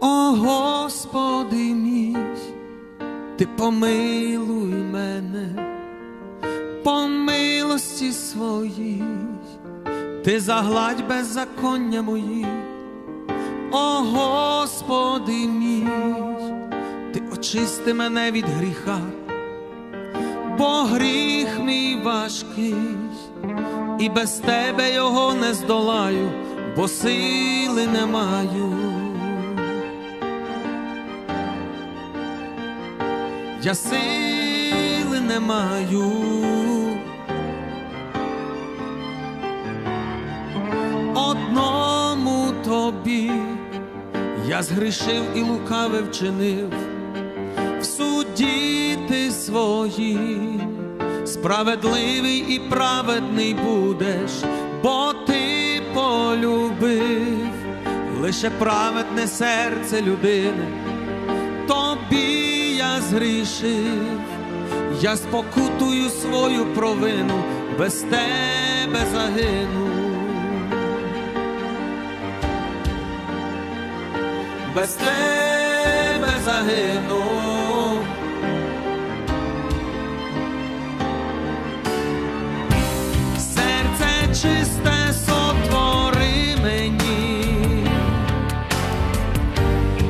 О, Господи мій, Ти помилуй мене, по милості своїй, Ти загладь беззаконня мої. О, Господи мій, Ти очисти мене від гріха, бо гріх мій важкий, і без Тебе його не здолаю, бо сили не маю. Я сили не маю. Одному Тобі я згрішив і лукаве вчинив. В суді Ти своїм справедливий і праведний будеш, бо Ти полюбив лише праведне серце людини. Тобі я згрішив, я спокутую свою провину, без Тебе загину. Без Тебе загину. Серце чисте сотвори мені,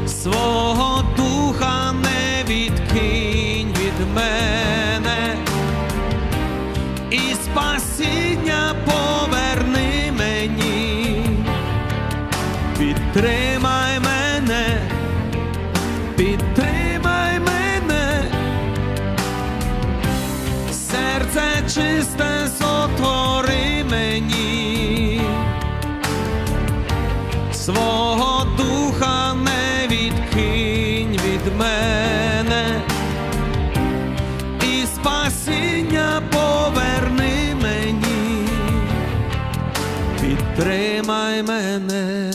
свого духа не відкинь від мене, і спасіння поверни мені. Підтримай мене, підтримай мене, серце чисте сотвори мені, свого духа не відкинь від мене, і спасіння поверни мені. Підтримай мене,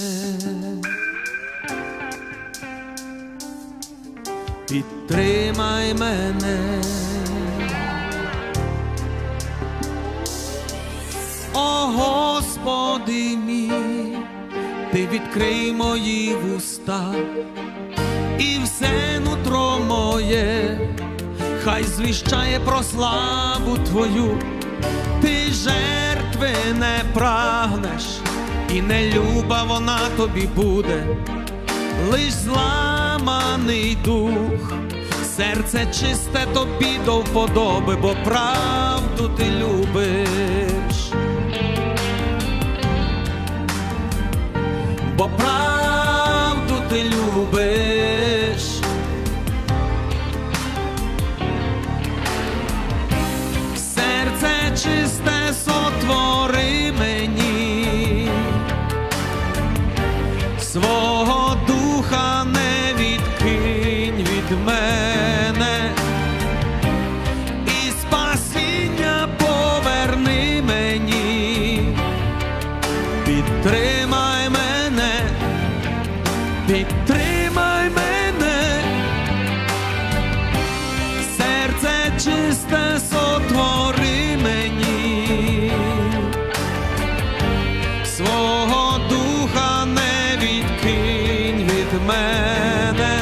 підтримай мене. О, Господи мій, Ти відкрий мої вуста, і все нутро моє хай звіщає про славу Твою. Ти жертви не прагнеш, і не люба вона Тобі буде, лиш зламаний дух, серце чисте Тобі до вподоби, бо правду Ти любиш, бо правду Ти любиш. Серце чисте сотвори мені, свого духа не відкинь від мене, і спасіння поверни мені. Підтримай мене, підтримай мене, серце чисте сотвори мені, свого духа не відкинь від мене,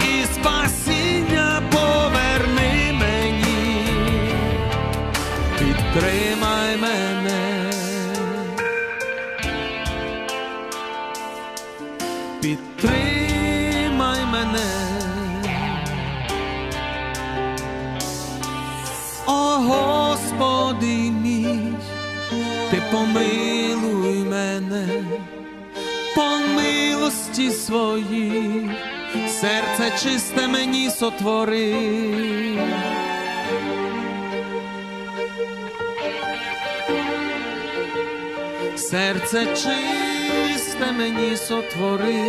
і спасіння поверни мені. Підтримай мене, підтримай мене. О, Господи мій, Ти помилуй мене, по милості своїй, серце чисте мені сотвори. Серце чисте мені сотвори.